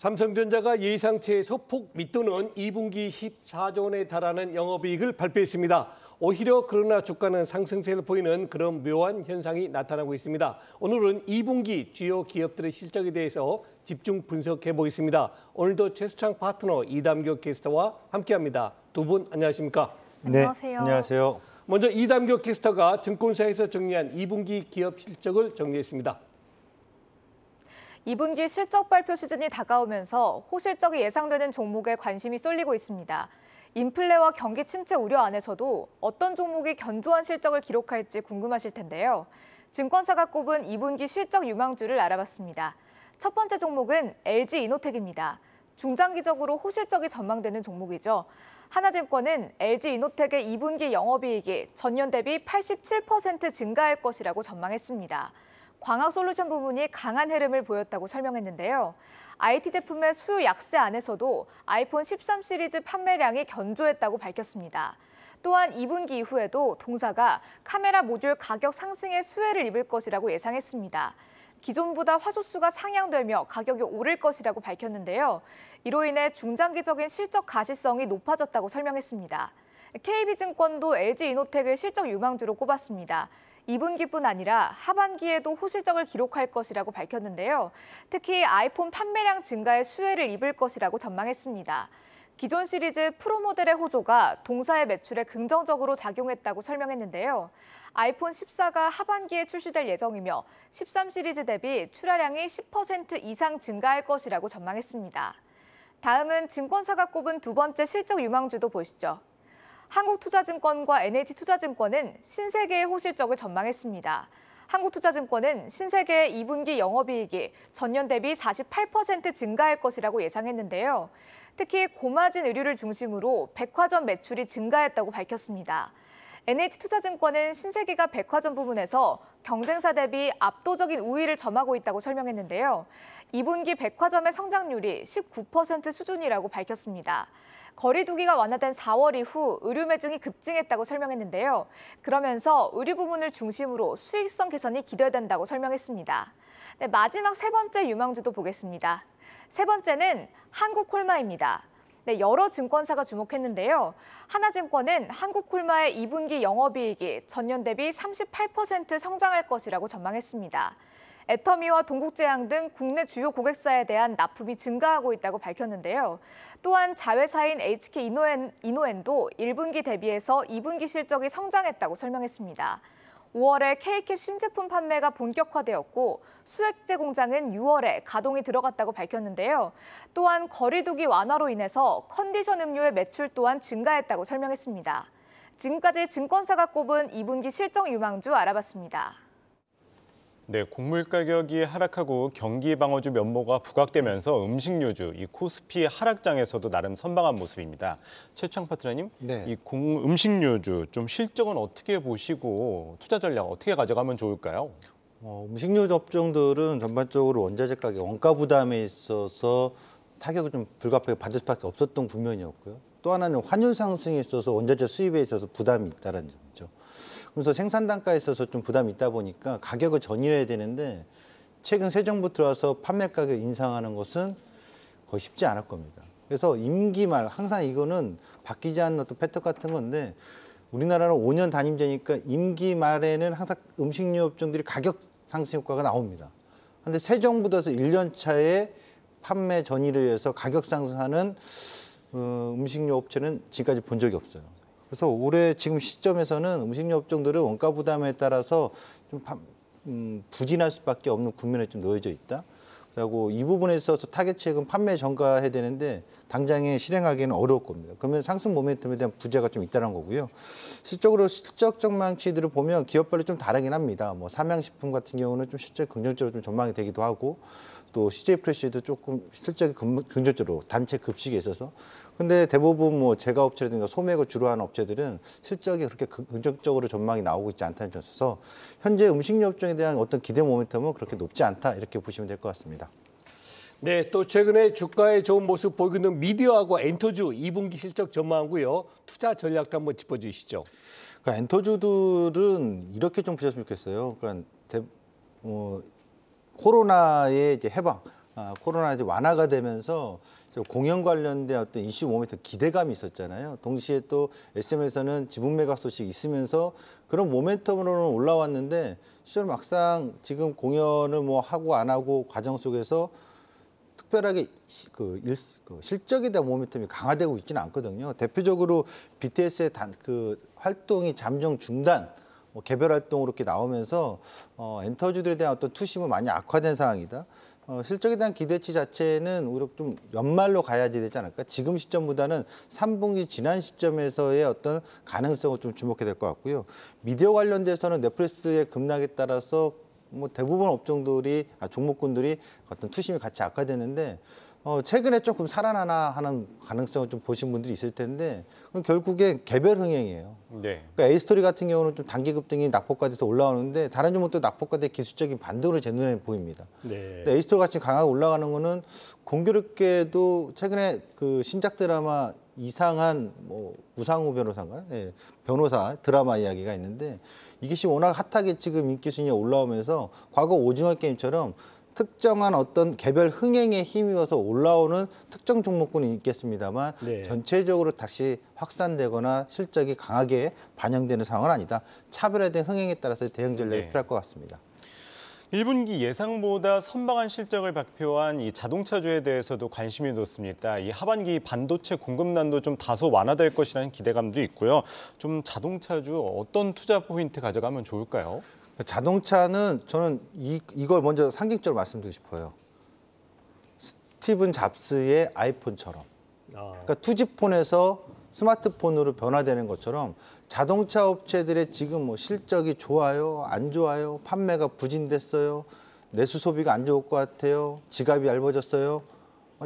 삼성전자가 예상치의 소폭 밑도는 2분기 14조 원에 달하는 영업이익을 발표했습니다. 오히려 그러나 주가는 상승세를 보이는 그런 묘한 현상이 나타나고 있습니다. 오늘은 2분기 주요 기업들의 실적에 대해서 집중 분석해 보겠습니다. 오늘도 최수창 파트너 이담교 캐스터와 함께합니다. 두 분 안녕하십니까? 안녕하세요. 네, 안녕하세요. 먼저 이담교 캐스터가 증권사에서 정리한 2분기 기업 실적을 정리했습니다. 2분기 실적 발표 시즌이 다가오면서 호실적이 예상되는 종목에 관심이 쏠리고 있습니다. 인플레와 경기 침체 우려 안에서도 어떤 종목이 견조한 실적을 기록할지 궁금하실 텐데요. 증권사가 꼽은 2분기 실적 유망주를 알아봤습니다. 첫 번째 종목은 LG이노텍입니다. 중장기적으로 호실적이 전망되는 종목이죠. 하나증권은 LG이노텍의 2분기 영업이익이 전년 대비 87% 증가할 것이라고 전망했습니다. 광학솔루션 부문이 강한 흐름을 보였다고 설명했는데요. IT 제품의 수요 약세 안에서도 아이폰 13 시리즈 판매량이 견조했다고 밝혔습니다. 또한 2분기 이후에도 동사가 카메라 모듈 가격 상승의 수혜를 입을 것이라고 예상했습니다. 기존보다 화소수가 상향되며 가격이 오를 것이라고 밝혔는데요. 이로 인해 중장기적인 실적 가시성이 높아졌다고 설명했습니다. KB증권도 LG이노텍을 실적 유망주로 꼽았습니다. 2분기뿐 아니라 하반기에도 호실적을 기록할 것이라고 밝혔는데요. 특히 아이폰 판매량 증가에 수혜를 입을 것이라고 전망했습니다. 기존 시리즈 프로 모델의 호조가 동사의 매출에 긍정적으로 작용했다고 설명했는데요. 아이폰 14가 하반기에 출시될 예정이며 13 시리즈 대비 출하량이 10% 이상 증가할 것이라고 전망했습니다. 다음은 증권사가 꼽은 두 번째 실적 유망주도 보시죠. 한국투자증권과 NH투자증권은 신세계의 호실적을 전망했습니다. 한국투자증권은 신세계의 2분기 영업이익이 전년 대비 48% 증가할 것이라고 예상했는데요. 특히 고마진 의류를 중심으로 백화점 매출이 증가했다고 밝혔습니다. NH투자증권은 신세계가 백화점 부문에서 경쟁사 대비 압도적인 우위를 점하고 있다고 설명했는데요. 2분기 백화점의 성장률이 19% 수준이라고 밝혔습니다. 거리두기가 완화된 4월 이후 의류 매증이 급증했다고 설명했는데요. 그러면서 의류 부문을 중심으로 수익성 개선이 기대된다고 설명했습니다. 네, 마지막 세 번째 유망주도 보겠습니다. 세 번째는 한국콜마입니다. 네, 여러 증권사가 주목했는데요. 하나증권은 한국콜마의 2분기 영업이익이 전년 대비 38% 성장할 것이라고 전망했습니다. 애터미와 동국제약 등 국내 주요 고객사에 대한 납품이 증가하고 있다고 밝혔는데요. 또한 자회사인 HK 이노엔도 1분기 대비해서 2분기 실적이 성장했다고 설명했습니다. 5월에 K캡 신제품 판매가 본격화되었고 수액제 공장은 6월에 가동이 들어갔다고 밝혔는데요. 또한 거리두기 완화로 인해서 컨디션 음료의 매출 또한 증가했다고 설명했습니다. 지금까지 증권사가 꼽은 2분기 실적 유망주 알아봤습니다. 네, 곡물 가격이 하락하고 경기 방어주 면모가 부각되면서 음식료주, 이 코스피 하락장에서도 나름 선방한 모습입니다. 최창 파트너님, 네. 이 음식료주 좀 실적은 어떻게 보시고 투자 전략 어떻게 가져가면 좋을까요? 음식료 업종들은 전반적으로 원자재 가격 원가 부담에 있어서 타격을 좀 불가피하게 받을 수밖에 없었던 국면이었고요. 또 하나는 환율 상승에 있어서 원자재 수입에 있어서 부담이 있다는 점이죠. 그래서 생산 단가에 있어서 좀 부담이 있다 보니까 가격을 전이해야 되는데 최근 새 정부 들어와서 판매 가격 인상하는 것은 거의 쉽지 않을 겁니다. 그래서 임기 말 항상 이거는 바뀌지 않는 어떤 패턴 같은 건데 우리나라는 5년 단임제니까 임기 말에는 항상 음식료 업종들이 가격 상승 효과가 나옵니다. 그런데 새 정부 들어서 1년 차에 판매 전이를 위해서 가격 상승하는 음식료 업체는 지금까지 본 적이 없어요. 그래서 올해 지금 시점에서는 음식료 업종들은 원가 부담에 따라서 좀 부진할 수밖에 없는 국면에 좀 놓여져 있다. 그리고 이 부분에 있어서 타겟책은 판매 전가해야 되는데 당장에 실행하기는 어려울 겁니다. 그러면 상승 모멘텀에 대한 부재가 좀 있다는 거고요. 실적으로 실적 전망치들을 보면 기업별로 좀 다르긴 합니다. 뭐 삼양식품 같은 경우는 좀 실적 긍정적으로 좀 전망이 되기도 하고 또 CJ 프레시도 조금 실적이 긍정적으로 단체 급식에 있어서 근데 대부분 뭐 제과업체라든가 소맥을 주로 하는 업체들은 실적이 그렇게 긍정적으로 전망이 나오고 있지 않다는 점에서 현재 음식료 업종에 대한 어떤 기대 모멘텀은 그렇게 높지 않다 이렇게 보시면 될 것 같습니다. 네, 또 최근에 주가의 좋은 모습 보이고 있는 미디어하고 엔터주 2분기 실적 전망하고요. 투자 전략도 한번 짚어주시죠. 그러니까 엔터주들은 이렇게 좀 보셨으면 좋겠어요. 그러니까 코로나의 이제 해방, 코로나 이제 완화가 되면서 공연 관련된 어떤 이슈 모멘트 기대감이 있었잖아요. 동시에 또 SM에서는 지분 매각 소식이 있으면서 그런 모멘텀으로는 올라왔는데 실제로 막상 지금 공연을 뭐 하고 안 하고 과정 속에서 특별하게 실적에 대한 모멘텀이 강화되고 있지는 않거든요. 대표적으로 BTS의 활동이 잠정 중단, 개별 활동으로 이렇게 나오면서 엔터주들에 대한 어떤 투심은 많이 악화된 상황이다. 실적에 대한 기대치 자체는 오히려 좀 연말로 가야지 되지 않을까. 지금 시점보다는 3분기 지난 시점에서의 어떤 가능성을 좀 주목해야 될 것 같고요. 미디어 관련돼서는 넷플릭스의 급락에 따라서 뭐 대부분 업종들이 종목군들이 어떤 투심이 같이 악화되는데 최근에 조금 살아나나 하는 가능성을 좀 보신 분들이 있을 텐데 그럼 결국에 개별 흥행이에요. 네. 그러니까 A스토리 같은 경우는 좀 단기 급등이 낙폭과돼서 올라오는데 다른 종목도 낙폭과돼 기술적인 반등으로 제 눈에 보입니다. 네. A스토리 같이 강하게 올라가는 거는 공교롭게도 최근에 그 신작 드라마 이상한 우상우 변호사인가요? 예, 변호사 드라마 이야기가 있는데 이것이 워낙 핫하게 지금 인기 순위에 올라오면서 과거 오징어 게임처럼 특정한 어떤 개별 흥행에 힘입어서 올라오는 특정 종목군이 있겠습니다만 네. 전체적으로 다시 확산되거나 실적이 강하게 반영되는 상황은 아니다. 차별화된 흥행에 따라서 대응 전략이 네. 필요할 것 같습니다. 1분기 예상보다 선방한 실적을 발표한 이 자동차주에 대해서도 관심이 높습니다. 이 하반기 반도체 공급난도 좀 다소 완화될 것이라는 기대감도 있고요. 좀 자동차주 어떤 투자 포인트 가져가면 좋을까요? 자동차는 저는 이걸 먼저 상징적으로 말씀드리고 싶어요. 스티븐 잡스의 아이폰처럼. 그러니까 투지폰에서 스마트폰으로 변화되는 것처럼 자동차 업체들의 지금 뭐 실적이 좋아요, 안 좋아요, 판매가 부진됐어요, 내수 소비가 안 좋을 것 같아요, 지갑이 얇아졌어요.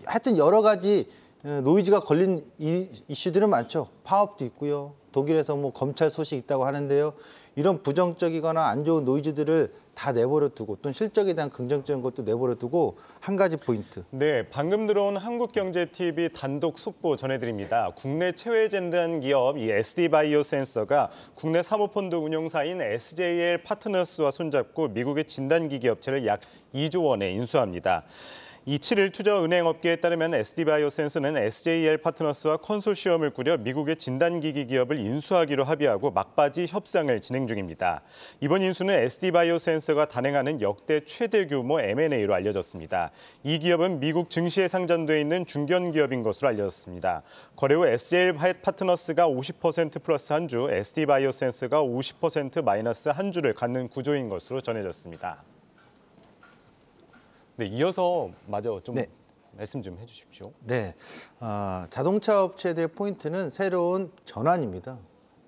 하여튼 여러 가지 노이즈가 걸린 이슈들은 많죠. 파업도 있고요. 독일에서 뭐 검찰 소식 있다고 하는데요. 이런 부정적이거나 안 좋은 노이즈들을 다 내버려 두고 또는 실적에 대한 긍정적인 것도 내버려 두고 한 가지 포인트. 네, 방금 들어온 한국경제TV 단독 속보 전해드립니다. 국내 최외 진단 기업 이 SD바이오센서가 국내 사모펀드 운용사인 SJL 파트너스와 손잡고 미국의 진단기기 업체를 약 2조 원에 인수합니다. 이 7일 투자은행업계에 따르면 SD바이오센스는 SJL 파트너스와 컨소시엄을 꾸려 미국의 진단기기 기업을 인수하기로 합의하고 막바지 협상을 진행 중입니다. 이번 인수는 SD바이오센스가 단행하는 역대 최대 규모 M&A로 알려졌습니다. 이 기업은 미국 증시에 상장돼 있는 중견 기업인 것으로 알려졌습니다. 거래 후 SJL 파트너스가 50% 플러스 한 주, SD바이오센스가 50% 마이너스 한 주를 갖는 구조인 것으로 전해졌습니다. 네, 이어서 좀 네. 말씀 좀 해주십시오. 네, 자동차 업체들의 포인트는 새로운 전환입니다.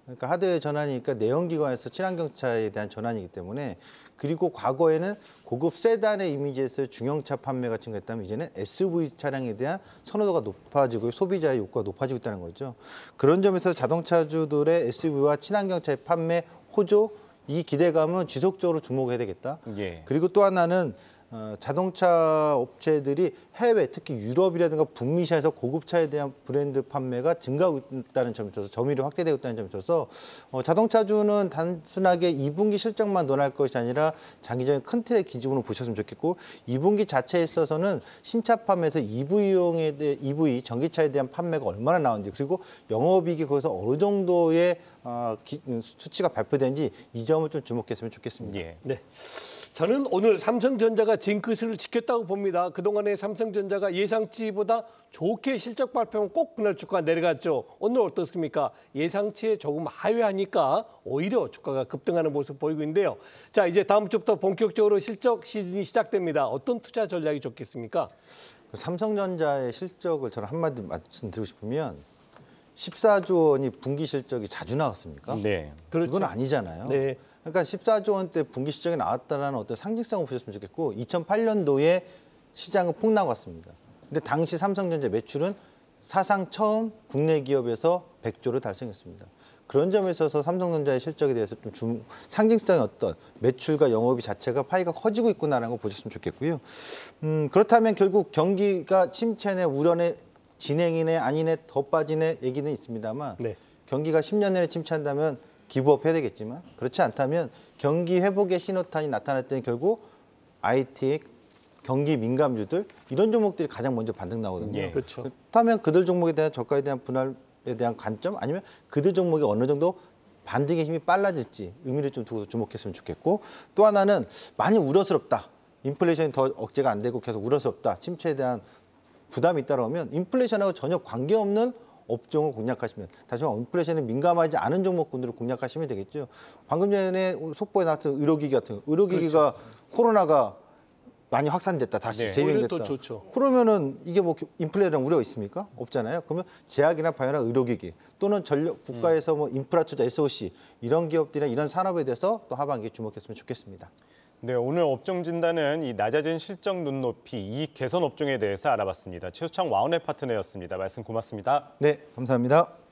그러니까 하드웨어 전환이니까 내연기관에서 친환경차에 대한 전환이기 때문에 그리고 과거에는 고급 세단의 이미지에서 중형차 판매가 증가했다면 이제는 SUV 차량에 대한 선호도가 높아지고 소비자의 욕구가 높아지고 있다는 거죠. 그런 점에서 자동차주들의 SUV와 친환경차의 판매 호조, 이 기대감은 지속적으로 주목해야 되겠다. 예. 그리고 또 하나는 자동차 업체들이 해외, 특히 유럽이라든가 북미 시장에서 고급차에 대한 브랜드 판매가 증가하고 있다는 점에 있어서 점유율이 확대되고 있다는 점에 있어서 자동차주는 단순하게 2분기 실적만 논할 것이 아니라 장기적인 큰 틀의 기준으로 보셨으면 좋겠고 2분기 자체에 있어서는 신차 판매에서 EV 전기차에 대한 판매가 얼마나 나오는지 그리고 영업이익이 거기서 어느 정도의 수치가 발표되는지 이 점을 좀 주목했으면 좋겠습니다. 예. 네. 저는 오늘 삼성전자가 징크스를 지켰다고 봅니다. 그동안에 삼성전자가 예상치보다 좋게 실적 발표하면 꼭 그날 주가가 내려갔죠. 오늘 어떻습니까? 예상치에 조금 하회하니까 오히려 주가가 급등하는 모습 보이고 있는데요. 자, 이제 다음 주부터 본격적으로 실적 시즌이 시작됩니다. 어떤 투자 전략이 좋겠습니까? 삼성전자의 실적을 저는 한마디 말씀드리고 싶으면 14조 원이 분기 실적이 자주 나왔습니까? 네. 그렇죠. 그건 아니잖아요. 네. 그러니까 14조 원대 분기 실적이 나왔다는 어떤 상징성을 보셨으면 좋겠고 2008년도에 시장은 폭락왔습니다. 근데 당시 삼성전자 매출은 사상 처음 국내 기업에서 100조를 달성했습니다. 그런 점에 있어서 삼성전자의 실적에 대해서 좀 상징성의 어떤 매출과 영업이 자체가 파이가 커지고 있구나라는 걸 보셨으면 좋겠고요. 그렇다면 결국 경기가 침체네, 우려네, 진행이네, 아니네, 더 빠지네 얘기는 있습니다만 네. 경기가 10년 내내 침체한다면 기부업 해야 되겠지만 그렇지 않다면 경기 회복의 신호탄이 나타날 때는 결국 IT, 경기 민감주들 이런 종목들이 가장 먼저 반등 나오거든요. 예. 그렇죠. 그렇다면 그들 종목에 대한 저가에 대한 분할에 대한 관점 아니면 그들 종목이 어느 정도 반등의 힘이 빨라질지 의미를 좀 두고 주목했으면 좋겠고 또 하나는 많이 우려스럽다. 인플레이션이 더 억제가 안 되고 계속 우려스럽다. 침체에 대한 부담이 따라오면 인플레이션하고 전혀 관계없는 업종을 공략하시면 다시 말해 인플레이션에 민감하지 않은 종목군들을 공략하시면 되겠죠. 방금 전에 속보에 나왔던 의료기기 같은 의료기기가 코로나가 많이 확산됐다. 다시 네. 오히려 재유행됐다. 더 좋죠. 그러면은 이게 뭐 인플레랑 우려가 있습니까? 없잖아요. 그러면 제약이나 바이오나 의료기기 또는 전력 국가에서 뭐 인프라 투자 SOC 이런 기업들이나 이런 산업에 대해서 또 하반기에 주목했으면 좋겠습니다. 네, 오늘 업종 진단은 이 낮아진 실적 눈높이, 이익 개선 업종에 대해서 알아봤습니다. 최수창 와운의 파트너였습니다. 말씀 고맙습니다. 네, 감사합니다.